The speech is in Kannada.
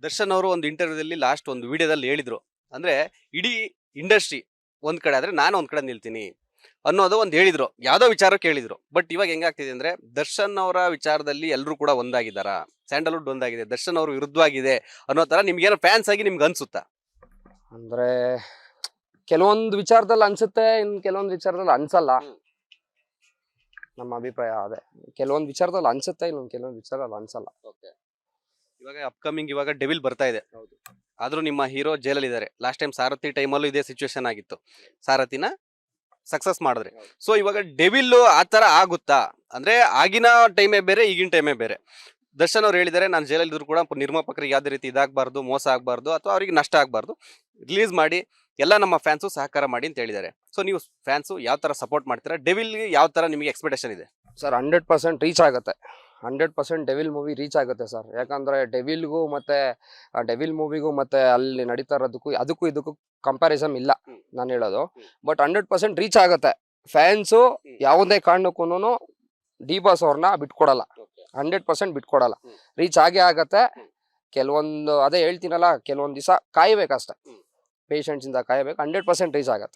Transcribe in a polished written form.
ದರ್ಶನ್ ಅವರು ಒಂದು ಇಂಟರ್ವ್ಯೂದಲ್ಲಿ ಲಾಸ್ಟ್ ಒಂದು ವಿಡಿಯೋದಲ್ಲಿ ಹೇಳಿದ್ರು. ಅಂದ್ರೆ ಇಡೀ ಇಂಡಸ್ಟ್ರಿ ಒಂದ್ ಕಡೆ ಆದ್ರೆ ನಾನು ಒಂದ್ ಕಡೆ ನಿಲ್ತೀನಿ ಅನ್ನೋದು ಒಂದು ಹೇಳಿದ್ರು. ಯಾವ್ದೋ ವಿಚಾರಕ್ಕೆ ಹೇಳಿದ್ರು. ಬಟ್ ಇವಾಗ ಹೆಂಗಾಗ್ತಿದೆ ಅಂದ್ರೆ ದರ್ಶನ್ ಅವರ ವಿಚಾರದಲ್ಲಿ ಎಲ್ಲರೂ ಕೂಡ ಒಂದಾಗಿದ್ದಾರಾ, ಸ್ಯಾಂಡಲ್ವುಡ್ ಒಂದಾಗಿದೆ, ದರ್ಶನ್ ಅವರು ವಿರುದ್ಧವಾಗಿದೆ ಅನ್ನೋ ತರ ನಿಮ್ಗೇನೋ ಫ್ಯಾನ್ಸ್ ಆಗಿ ನಿಮ್ಗೆ ಅನ್ಸುತ್ತಾ? ಅಂದ್ರೆ ಕೆಲವೊಂದು ವಿಚಾರದಲ್ಲಿ ಅನ್ಸುತ್ತೆ, ಇನ್ ಕೆಲವೊಂದು ವಿಚಾರದಲ್ಲಿ ಅನ್ಸಲ್ಲ. ನಮ್ಮ ಅಭಿಪ್ರಾಯ ಅದೇ. ಕೆಲವೊಂದು ವಿಚಾರದಲ್ಲಿ ಅನ್ಸುತ್ತೆ, ಇನ್ನೊಂದು ಕೆಲವೊಂದು ವಿಚಾರದಲ್ಲಿ ಅನ್ಸಲ್ಲ. ಇವಾಗ ಅಪ್ಕಮಿಂಗ್ ಇವಾಗ ಡೆವಿಲ್ ಬರ್ತಾ ಇದೆ. ಆದ್ರೂ ನಿಮ್ಮ ಹೀರೋ ಜೈಲಲ್ಲಿ ಇದ್ದಾರೆ. ಲಾಸ್ಟ್ ಟೈಮ್ ಸಾರಥಿ ಟೈಮಲ್ಲೂ ಇದೇ ಸಿಚುವೇಶನ್ ಆಗಿತ್ತು. ಸಾರಥಿನ ಸಕ್ಸಸ್ ಮಾಡಿದ್ರಿ. ಸೊ ಇವಾಗ ಡೆವಿಲ್ ಆ ತರ ಆಗುತ್ತಾ? ಅಂದ್ರೆ ಆಗಿನ ಟೈಮೇ ಬೇರೆ, ಈಗಿನ ಟೈಮೇ ಬೇರೆ. ದರ್ಶನ್ ಅವ್ರು ಹೇಳಿದ್ದಾರೆ, ನಾನು ಜೈಲಲ್ಲಿ ಇದ್ರು ಕೂಡ ನಿರ್ಮಾಪಕರಿಗೆ ಯಾವ್ದೇ ರೀತಿ ಇದಾಗಬಾರ್ದು, ಮೋಸ ಆಗಬಾರ್ದು ಅಥವಾ ಅವರಿಗೆ ನಷ್ಟ ಆಗಬಾರ್ದು, ರಿಲೀಸ್ ಮಾಡಿ ಎಲ್ಲ ನಮ್ಮ ಫ್ಯಾನ್ಸು ಸಹಕಾರ ಮಾಡಿ ಅಂತ ಹೇಳಿದ್ದಾರೆ. ಸೊ ನೀವು ಫ್ಯಾನ್ಸು ಯಾವ ತರ ಸಪೋರ್ಟ್ ಮಾಡ್ತೀರಾ? ಡೆವಿಲ್ಗೆ ಯಾವ ತರ ನಿಮಗೆ ಎಕ್ಸ್ಪೆಕ್ಟೇಷನ್ ಇದೆ? ಸರ್ 100% ರೀಚ್ ಆಗುತ್ತೆ. 100% ಡೆವಿಲ್ ಮೂವಿ ರೀಚ್ ಆಗುತ್ತೆ ಸರ್. ಯಾಕಂದ್ರೆ ಡೆವಿಲ್ಗೂ ಮತ್ತೆ ಡೆವಿಲ್ ಮೂವಿಗೂ ಮತ್ತೆ ಅಲ್ಲಿ ನಡೀತಾ ಇರೋದಕ್ಕೂ ಇದಕ್ಕೂ ಕಂಪ್ಯಾರಿಸನ್ ಇಲ್ಲ ನಾನು ಹೇಳೋದು. ಬಟ್ 100% ರೀಚ್ ಆಗುತ್ತೆ. ಫ್ಯಾನ್ಸು ಯಾವುದೇ ಕಾರಣಕ್ಕೂ ಡಿ ಬಾಸ್ ಅವ್ರನ್ನ ಬಿಟ್ಕೊಡಲ್ಲ. 100% ಬಿಟ್ಕೊಡಲ್ಲ. ರೀಚ್ ಆಗೇ ಆಗತ್ತೆ. ಕೆಲವೊಂದು ಅದೇ ಹೇಳ್ತೀನಲ್ಲ, ಕೆಲವೊಂದು ದಿವಸ ಕಾಯ್ಬೇಕಷ್ಟೆ. ಪೇಷನ್ಸ್ ಇಂದ ಕಾಯ್ಬೇಕು. 100% ರೀಚ್ ಆಗತ್ತೆ.